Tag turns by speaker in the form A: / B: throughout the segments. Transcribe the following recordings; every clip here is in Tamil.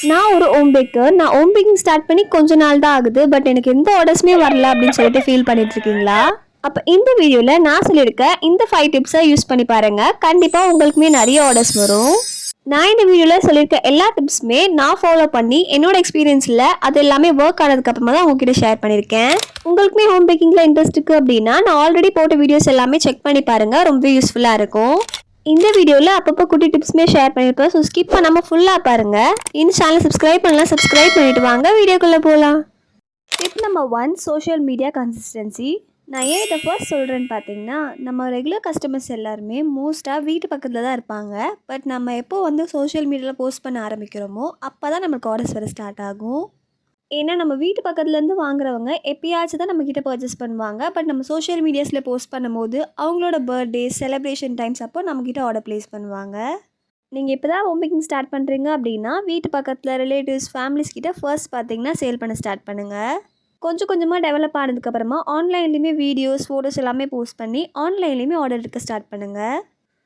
A: நான் ஒரு ஹோம் பேக்கர். நான் ஹோம் பேக்கிங் ஸ்டார்ட் பண்ணி கொஞ்ச நாள் தான் ஆகுது. பட் எனக்கு எந்த ஆர்டர்ஸுமே வரல அப்படின்னு சொல்லிட்டு ஃபீல் பண்ணிட்டு இருக்கீங்களா? அப்போ இந்த வீடியோவில் நான் சொல்லியிருக்க இந்த 5 டிப்ஸை யூஸ் பண்ணி பாருங்கள். கண்டிப்பாக உங்களுக்குமே நிறைய ஆர்டர்ஸ் வரும். நான் இந்த வீடியோவில் சொல்லியிருக்க எல்லா டிப்ஸுமே நான் ஃபாலோ பண்ணி என்னோட எக்ஸ்பீரியன்ஸில் அது எல்லாமே ஒர்க் ஆனதுக்கப்புறமா தான் உங்ககிட்ட ஷேர் பண்ணியிருக்கேன். உங்களுக்குமே ஹோம் பேக்கிங்கில் இன்ட்ரெஸ்ட் இருக்குது அப்படின்னா நான் ஆல்ரெடி போட்ட வீடியோஸ் எல்லாமே செக் பண்ணி பாருங்கள். ரொம்ப யூஸ்ஃபுல்லாக இருக்கும். இந்த வீடியோவில் அப்பப்போ குட்டி டிப்ஸுமே ஷேர் பண்ணியிருப்பேன். ஸோ ஸ்கிப் பண்ணாமல் ஃபுல்லாக பாருங்கள். இந்த சேனலை சப்ஸ்கிரைப் பண்ணலாம், சப்ஸ்கிரைப் பண்ணிவிட்டு வாங்க வீடியோக்குள்ளே போகலாம். Tip number 1, social media consistency. நான் ஏன் இதை ஃபர்ஸ்ட் சொல்கிறேன்னு பார்த்தீங்கன்னா, நம்ம ரெகுலர் கஸ்டமர்ஸ் எல்லாருமே மோஸ்ட்டாக வீட்டு பக்கத்தில் தான் இருப்பாங்க. பட் நம்ம எப்போ சோஷியல் மீடியாவில் போஸ்ட் பண்ண ஆரம்பிக்கிறோமோ அப்போ தான் நம்மளுக்கு ஆர்டர்ஸ் வர ஸ்டார்ட் ஆகும். ஏன்னா நம்ம வீட்டு பக்கத்துலேருந்து வாங்குறவங்க எப்பயாச்சும் தான் நம்மக்கிட்ட பர்ச்சேஸ் பண்ணுவாங்க. பட் நம்ம சோஷியல் மீடியாஸில் போஸ்ட் பண்ணும்போது அவங்களோட பர்த்டே செலிப்ரேஷன் டைம்ஸ் அப்போ நம்மக்கிட்ட ஆர்டர் ப்ளேஸ் பண்ணுவாங்க. நீங்கள் இப்போ தான் ஹோம் பேக்கிங் ஸ்டார்ட் பண்ணுறீங்க அப்படின்னா வீட்டு பக்கத்தில் ரிலேட்டிவ்ஸ் ஃபேமிலிஸ் கிட்ட ஃபர்ஸ்ட் பார்த்தீங்கன்னா சேல் பண்ண ஸ்டார்ட் பண்ணுங்கள். கொஞ்சம் கொஞ்சமாக டெவலப் ஆனதுக்கப்புறமா ஆன்லைன்லேயுமே வீடியோஸ் ஃபோட்டோஸ் எல்லாமே போஸ்ட் பண்ணி ஆன்லைன்லேயுமே ஆர்டர் எடுக்க ஸ்டார்ட் பண்ணுங்கள்.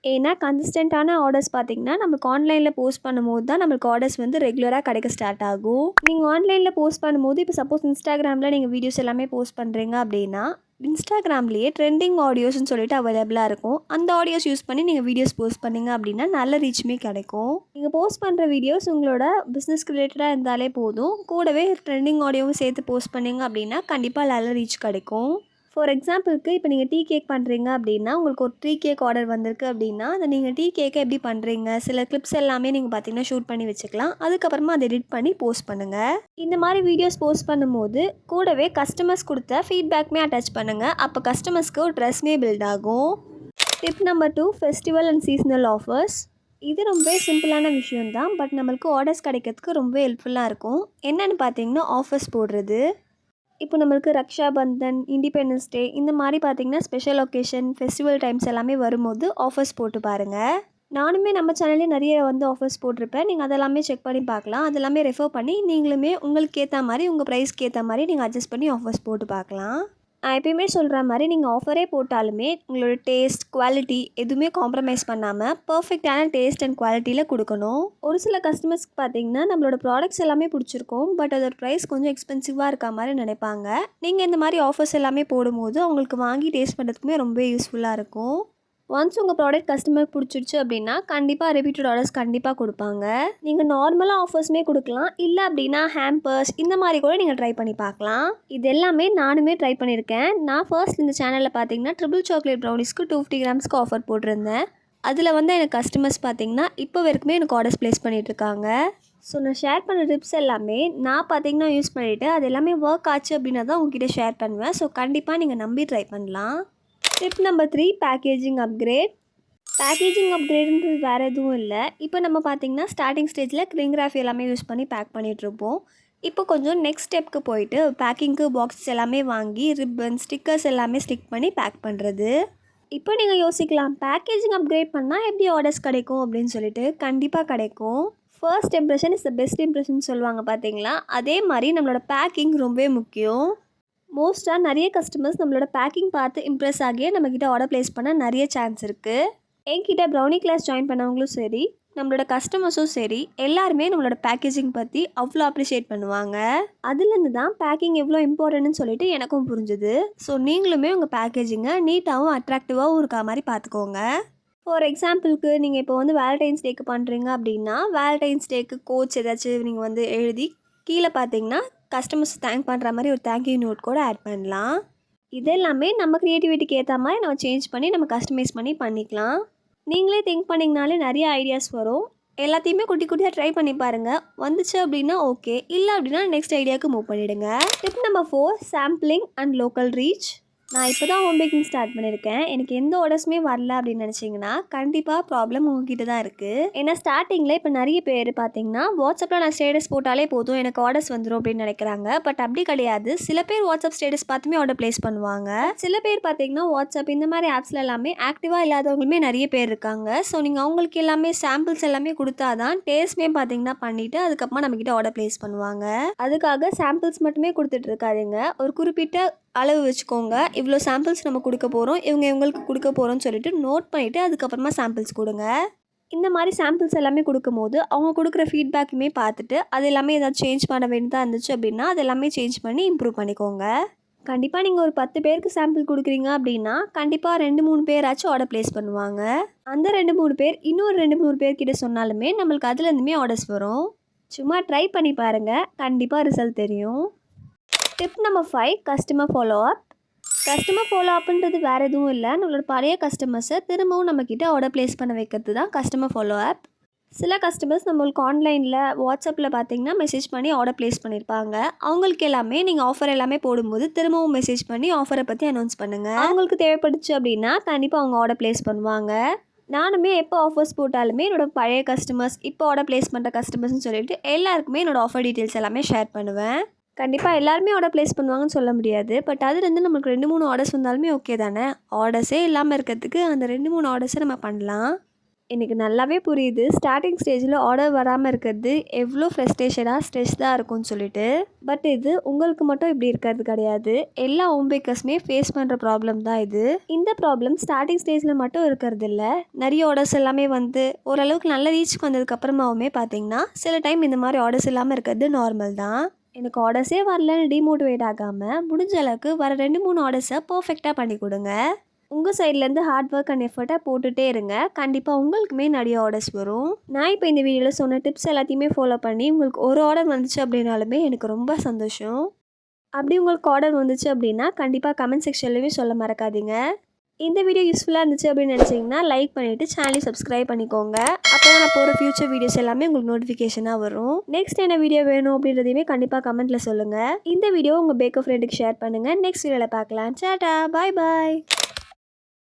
A: ஏன்னா கன்சிஸ்டண்ட்டான ஆர்டர்ஸ் பார்த்திங்கன்னா நம்மளுக்கு ஆன்லைனில் போஸ்ட் பண்ணும்போது தான் நம்மளுக்கு ஆர்டர்ஸ் ரெகுலராக கிடைக்க ஸ்டார்ட் ஆகும். நீங்கள் ஆன்லைனில் போஸ்ட் பண்ணும்போது இப்போ சப்போஸ் இன்ஸ்டாகிராமில் நீங்கள் வீடியோஸ் எல்லாமே போஸ்ட் பண்ணுறீங்க அப்படின்னா இன்ஸ்டாகிராம்லேயே ட்ரெண்டிங் ஆடியோஸ்ன்னு சொல்லிட்டு அவைலபிளாக இருக்கும். அந்த ஆடியோஸ் யூஸ் பண்ணி நீங்கள் வீடியோஸ் போஸ்ட் பண்ணிங்க அப்படின்னா நல்ல ரீச்சுமே கிடைக்கும். நீங்கள் போஸ்ட் பண்ணுற வீடியோஸ் உங்களோட பிஸ்னஸ்க்கு ரிலேட்டடாக இருந்தாலே போதும். கூடவே ட்ரெண்டிங் ஆடியோவும் சேர்த்து போஸ்ட் பண்ணிங்க அப்படின்னா கண்டிப்பாக நல்ல ரீச் கிடைக்கும். ஃபார் எக்ஸாம்பிளுக்கு இப்போ நீங்கள் டீ கேக் பண்ணுறீங்க அப்படின்னா உங்களுக்கு ஒரு டீ கேக் ஆர்டர் வந்திருக்கு அப்படின்னா அதை நீங்கள் டீ கேக்கை எப்படி பண்ணுறீங்க சில கிளிப்ஸ் எல்லாமே நீங்கள் பார்த்தீங்கன்னா ஷூட் பண்ணி வச்சுக்கலாம். அதுக்கப்புறமா அதை எடிட் பண்ணி போஸ்ட் பண்ணுங்கள். இந்த மாதிரி வீடியோஸ் போஸ்ட் பண்ணும்போது கூடவே கஸ்டமர்ஸ் கொடுத்த ஃபீட்பேக்குமே அட்டாச் பண்ணுங்கள். அப்போ கஸ்டமர்ஸ்க்கு ஒரு ட்ரெஸ்மே பில்ட் ஆகும். Tip number 2, festival and seasonal offers. இது ரொம்ப சிம்பிளான விஷயம்தான். பட் நம்மளுக்கு ஆர்டர்ஸ் கிடைக்கிறதுக்கு ரொம்ப ஹெல்ப்ஃபுல்லாக இருக்கும். என்னென்னு பார்த்தீங்கன்னா ஆஃபர்ஸ் போடுறது. இப்போ நம்மளுக்கு ரக்ஷா பந்தன், இண்டிபெண்டன்ஸ் டே இந்த மாதிரி பார்த்திங்கன்னா ஸ்பெஷல் ஒகேஷன் ஃபெஸ்டிவல் டைம்ஸ் எல்லாமே வரும்போது ஆஃபர்ஸ் போட்டு பாருங்கள். நானுமே நம்ம சேனல்லே நிறைய ஆஃபர்ஸ் போட்டிருப்பேன். நீங்கள் அதெல்லாமே செக் பண்ணி பார்க்கலாம். அதெல்லாமே ரெஃபர் பண்ணி நீங்களுமே உங்களுக்கு ஏற்ற மாதிரி உங்கள் ப்ரைஸ்க்கு ஏற்ற மாதிரி நீங்கள் அட்ஜஸ்ட் பண்ணி ஆஃபர்ஸ் போட்டு பார்க்கலாம். நான் எப்பயுமே சொல்கிற மாதிரி நீங்கள் ஆஃபரே போட்டாலுமே உங்களோட டேஸ்ட் குவாலிட்டி எதுவுமே காம்ப்ரமைஸ் பண்ணாமல் பர்ஃபெக்டான டேஸ்ட் அண்ட் குவாலிட்டியில் கொடுக்கணும். ஒரு சில கஸ்டமர்ஸ்க்கு பார்த்தீங்கன்னா நம்மளோட ப்ராடக்ட்ஸ் எல்லாமே பிடிச்சிருக்கும். பட் அதோட ப்ரைஸ் கொஞ்சம் எக்ஸ்பென்சிவாக இருக்க மாதிரி நினைப்பாங்க. நீங்கள் இந்த மாதிரி ஆஃபர்ஸ் எல்லாமே போடும்போது அவங்களுக்கு வாங்கி டேஸ்ட் பண்ணுறதுக்குமே ரொம்ப யூஸ்ஃபுல்லாக இருக்கும். ஒன்ஸ் உங்கள் ப்ராடக்ட் கஸ்டமருக்கு பிடிச்சிருச்சு அப்படின்னா கண்டிப்பாக ரிப்பீட்டட் ஆர்டர்ஸ் கண்டிப்பாக கொடுப்பாங்க. நீங்கள் நார்மலாக ஆஃபர்ஸுமே கொடுக்கலாம். இல்லை அப்படின்னா ஹேம்பர்ஸ் இந்த மாதிரி கூட நீங்கள் ட்ரை பண்ணி பார்க்கலாம். இது எல்லாமே நானுமே ட்ரை பண்ணியிருக்கேன். நான் ஃபர்ஸ்ட் இந்த சேனலில் பார்த்தீங்கன்னா ட்ரிபிள் சாக்லேட் ப்ரௌனிஸ்க்கு 250 கிராம்ஸ்க்கு ஆஃபர் போட்டிருந்தேன். அதில் எனக்கு கஸ்டமர்ஸ் பார்த்தீங்கன்னா இப்போ வரைக்குமே எனக்கு ஆர்டர்ஸ் ப்ளேஸ் பண்ணிகிட்ருக்காங்க. ஸோ நான் ஷேர் பண்ண டிப்ஸ் எல்லாமே நான் பார்த்தீங்கன்னா யூஸ் பண்ணிவிட்டு அது எல்லாமே ஒர்க் ஆச்சு அப்படின்னா தான் உங்ககிட்ட ஷேர் பண்ணுவேன். ஸோ கண்டிப்பாக நீங்கள் நம்பி ட்ரை பண்ணலாம். Tip number 3, packaging upgrade. Packaging அப்கிரேடுன்றது வேறு எதுவும் இல்லை. இப்போ நம்ம பார்த்திங்கன்னா ஸ்டார்டிங் ஸ்டேஜில் கிரிங்ராஃபி எல்லாமே யூஸ் பண்ணி பேக் பண்ணிகிட்ருப்போம். இப்போ கொஞ்சம் நெக்ஸ்ட் ஸ்டெப்க்கு போயிட்டு பேக்கிங்க்கு பாக்ஸஸ் எல்லாமே வாங்கி ரிப்பன் ஸ்டிக்கர்ஸ் எல்லாமே ஸ்டிக் பண்ணி பேக் பண்ணுறது. இப்போ நீங்கள் யோசிக்கலாம் பேக்கேஜிங் அப்கிரேட் பண்ணால் எப்படி ஆர்டர்ஸ் கிடைக்கும் அப்படின்னு சொல்லிட்டு. கண்டிப்பாக கிடைக்கும். First impression is the best impression சொல்லுவாங்க பார்த்தீங்களா. அதே மாதிரி நம்மளோட பேக்கிங் ரொம்பவே முக்கியம். மோஸ்ட்டாக நிறைய கஸ்டமர்ஸ் நம்மளோட பேக்கிங் பார்த்து இம்ப்ரெஸ் ஆகியே நம்மக்கிட்ட ஆர்டர் ப்ளேஸ் பண்ண நிறைய சான்ஸ் இருக்குது. என்கிட்ட ப்ரௌனி கிளாஸ் ஜாயின் பண்ணவங்களும் சரி நம்மளோட கஸ்டமர்ஸும் சரி எல்லாருமே நம்மளோட பேக்கேஜிங் பற்றி அவ்வளோ அப்ரிஷியேட் பண்ணுவாங்க. அதுலேருந்து தான் பேக்கிங் எவ்வளோ இம்பார்ட்டன்ட்னு சொல்லிட்டு எனக்கும் புரிஞ்சுது. ஸோ நீங்களுமே உங்கள் பேக்கேஜிங்கை நீட்டாகவும் அட்ராக்டிவாகவும் இருக்க மாதிரி பார்த்துக்கோங்க. ஃபார் எக்ஸாம்பிளுக்கு நீங்கள் இப்போ வேலண்டைன்ஸ் டேக்கு பண்ணுறீங்க அப்படின்னா வேலண்டைன்ஸ் டேக்கு கோச் ஏதாச்சும் நீங்கள் எழுதி கீழே பார்த்தீங்கன்னா கஸ்டமர்ஸ் தேங்க் பண்ணுற மாதிரி ஒரு தேங்க்யூ நோட் கூட ஆட் பண்ணலாம். இதெல்லாமே நம்ம க்ரியேட்டிவிட்டிக்கு ஏற்ற மாதிரி நம்ம சேஞ்ச் பண்ணி நம்ம கஸ்டமைஸ் பண்ணி பண்ணிக்கலாம். நீங்களே திங்க் பண்ணிங்கனாலே நிறைய ஐடியாஸ் வரும். எல்லாத்தையுமே குட்டி குட்டியாக ட்ரை பண்ணி பாருங்கள். வந்துச்சு அப்படின்னா ஓகே, இல்லை அப்படின்னா நெக்ஸ்ட் ஐடியாவுக்கு மூவ் பண்ணிவிடுங்க. Tip number 4, sampling and local reach. நான் இப்போ தான் ஹோம் பேக்கிங் ஸ்டார்ட் பண்ணியிருக்கேன். எனக்கு எந்த ஆர்டர்ஸுமே வரல அப்படின்னு நினச்சிங்கன்னா கண்டிப்பாக ப்ராப்ளம் உங்ககிட்ட தான் இருக்குது. ஏன்னா ஸ்டார்டிங்கில் இப்போ நிறைய பேர் பார்த்தீங்கன்னா வாட்ஸ்அப்பில் நான் ஸ்டேட்டஸ் போட்டாலே போதும் எனக்கு ஆர்டர்ஸ் வந்துடும் அப்படின்னு நினைக்கிறாங்க. பட் அப்படி கிடையாது. சில பேர் வாட்ஸ்அப் ஸ்டேட்டஸ் பார்த்துமே ஆர்டர் ப்ளேஸ் பண்ணுவாங்க. சில பேர் பார்த்தீங்கன்னா வாட்ஸ்அப் இந்த மாதிரி ஆப்ஸில் எல்லாமே ஆக்டிவாக இல்லாதவங்களுமே நிறைய பேர் இருக்காங்க. ஸோ நீங்கள் அவங்களுக்கு எல்லாமே சாம்பிள்ஸ் எல்லாமே கொடுத்தா தான் டேஸ்ட்மே பார்த்தீங்கன்னா பண்ணிவிட்டு அதுக்கப்புறமா நம்மக்கிட்ட ஆர்டர் ப்ளேஸ் பண்ணுவாங்க. அதுக்காக சாம்பிள்ஸ் மட்டுமே கொடுத்துட்டு இருக்காதுங்க. ஒரு குறிப்பிட்ட அளவு வச்சுக்கோங்க. இவ்வளோ சாம்பிள்ஸ் நம்ம கொடுக்க போகிறோம், இவங்களுக்கு கொடுக்க போகிறோம்னு சொல்லிட்டு நோட் பண்ணிவிட்டு அதுக்கப்புறமா சாம்பிள்ஸ் கொடுங்க. இந்த மாதிரி சாம்பிள்ஸ் எல்லாமே கொடுக்கும்போது அவங்க கொடுக்குற ஃபீட்பேக்குமே பார்த்துட்டு அது எல்லாமே ஏதாவது சேஞ்ச் பண்ண வேண்டியதாக இருந்துச்சு அப்படின்னா அது எல்லாமே சேஞ்ச் பண்ணி இம்ப்ரூவ் பண்ணிக்கோங்க. கண்டிப்பாக நீங்கள் ஒரு 10 பேருக்கு சாம்பிள் கொடுக்குறீங்க அப்படின்னா கண்டிப்பாக 2-3 பேராச்சும் ஆர்டர் ப்ளேஸ் பண்ணுவாங்க. அந்த 2-3 பேர் இன்னொரு 2-3 பேர்கிட்ட சொன்னாலுமே நம்மளுக்கு அதுலேருந்துமே ஆர்டர்ஸ் வரும். சும்மா ட்ரை பண்ணி பாருங்கள், கண்டிப்பாக ரிசல்ட் தெரியும். Tip number 5, customer follow up. Customer follow அப்ன்றது வேறு எதுவும் இல்லை, நம்மளோட பழைய கஸ்டமர்ஸை திரும்பவும் நம்மக்கிட்ட ஆர்டர் ப்ளேஸ் பண்ண வைக்கிறது தான் கஸ்டமர் ஃபாலோ அப். சில கஸ்டமர்ஸ் நம்மளுக்கு ஆன்லைனில் வாட்ஸ்அப்பில் பார்த்தீங்கன்னா மெசேஜ் பண்ணி ஆர்டர் ப்ளேஸ் பண்ணியிருப்பாங்க. அவங்களுக்கு எல்லாமே நீங்கள் ஆஃபர் எல்லாமே போடும்போது திரும்பவும் மெசேஜ் பண்ணி ஆஃபரை பற்றி அனௌன்ஸ் பண்ணுங்கள். அவங்களுக்கு தேவைப்படுச்சு அப்படின்னா கண்டிப்பாக அவங்க ஆர்டர் ப்ளேஸ் பண்ணுவாங்க. நானுமே எப்போ ஆஃபர்ஸ் போட்டாலுமே என்னோடய பழைய கஸ்டமர்ஸ், இப்போ ஆர்டர் ப்ளேஸ் பண்ணுற கஸ்டமர்ஸ்னு சொல்லிட்டு எல்லாருக்குமே என்னோடய ஆஃபர் டீட்டெயில்ஸ் எல்லாமே ஷேர் பண்ணுவேன். கண்டிப்பாக எல்லாருமே ஆர்டர் ப்ளேஸ் பண்ணுவாங்கன்னு சொல்ல முடியாது, பட் அதுலேருந்து நம்மளுக்கு 2-3 ஆர்டர்ஸ் வந்தாலுமே ஓகே தானே. ஆர்டர்ஸே இல்லாமல் இருக்கிறதுக்கு அந்த 2-3 ஆர்டர்ஸை நம்ம பண்ணலாம். எனக்கு நல்லாவே புரியுது ஸ்டார்டிங் ஸ்டேஜில் ஆர்டர் வராமல் இருக்கிறது எவ்வளோ ஃப்ரஸ்ட்ரேஷனாக ஸ்ட்ரெஸ்ஸாக இருக்கும்னு சொல்லிட்டு. பட் இது உங்களுக்கு மட்டும் இப்படி இருக்கிறது கிடையாது, எல்லா ஹோம் பேக்கர்ஸுமே ஃபேஸ் பண்ணுற ப்ராப்ளம் தான் இது. இந்த ப்ராப்ளம் ஸ்டார்டிங் ஸ்டேஜில் மட்டும் இருக்கிறது இல்லை, நிறைய ஆர்டர்ஸ் எல்லாமே வந்து ஓரளவுக்கு நல்ல ரீச்சுக்கு வந்ததுக்கப்புறமாவுமே பார்த்தீங்கன்னா சில டைம் இந்த மாதிரி ஆர்டர்ஸ் இல்லாமல் இருக்கிறது நார்மல் தான். எனக்கு ஆர்டர்ஸே வரலன்னு டிமோட்டிவேட் ஆகாமல் முடிஞ்ச அளவுக்கு வர 2-3 ஆர்டர்ஸை பர்ஃபெக்டாக பண்ணி கொடுங்க. உங்கள் சைட்லேருந்து ஹார்ட் ஒர்க் அண்ட் எஃபர்ட்டாக போட்டுகிட்டே இருங்க, கண்டிப்பாக உங்களுக்குமே நிறைய ஆர்டர்ஸ் வரும். நான் இப்போ இந்த வீடியோவில் சொன்ன டிப்ஸ் எல்லாத்தையுமே ஃபாலோ பண்ணி உங்களுக்கு ஒரு ஆர்டர் வந்துச்சு அப்படின்னாலுமே எனக்கு ரொம்ப சந்தோஷம். அப்படி உங்களுக்கு ஆர்டர் வந்துச்சு அப்படின்னா கண்டிப்பாக கமெண்ட் செக்ஷன்லேயுமே சொல்ல மறக்காதீங்க. இந்த வீடியோ யூஸ்ஃபுல்லாக இருந்துச்சு அப்படின்னு நினச்சிங்கன்னா லைக் பண்ணிவிட்டு சேனலை சப்ஸ்கிரைப் பண்ணிக்கோங்க. அப்போ தான் நான் போகிற ஃபியூச்சர் வீடியோஸ் எல்லாமே உங்களுக்கு நோட்டிஃபிகேஷனாக வரும். நெக்ஸ்ட் என்ன வீடியோ வேணும் அப்படின்றதையுமே கண்டிப்பாக கமெண்ட்டில் சொல்லுங்கள். இந்த வீடியோ உங்கள் பேக்கர் ஃப்ரெண்டுக்கு ஷேர் பண்ணுங்கள். நெக்ஸ்ட் வீடியோவில் பார்க்கலாம். டாடா, பாய் பாய்.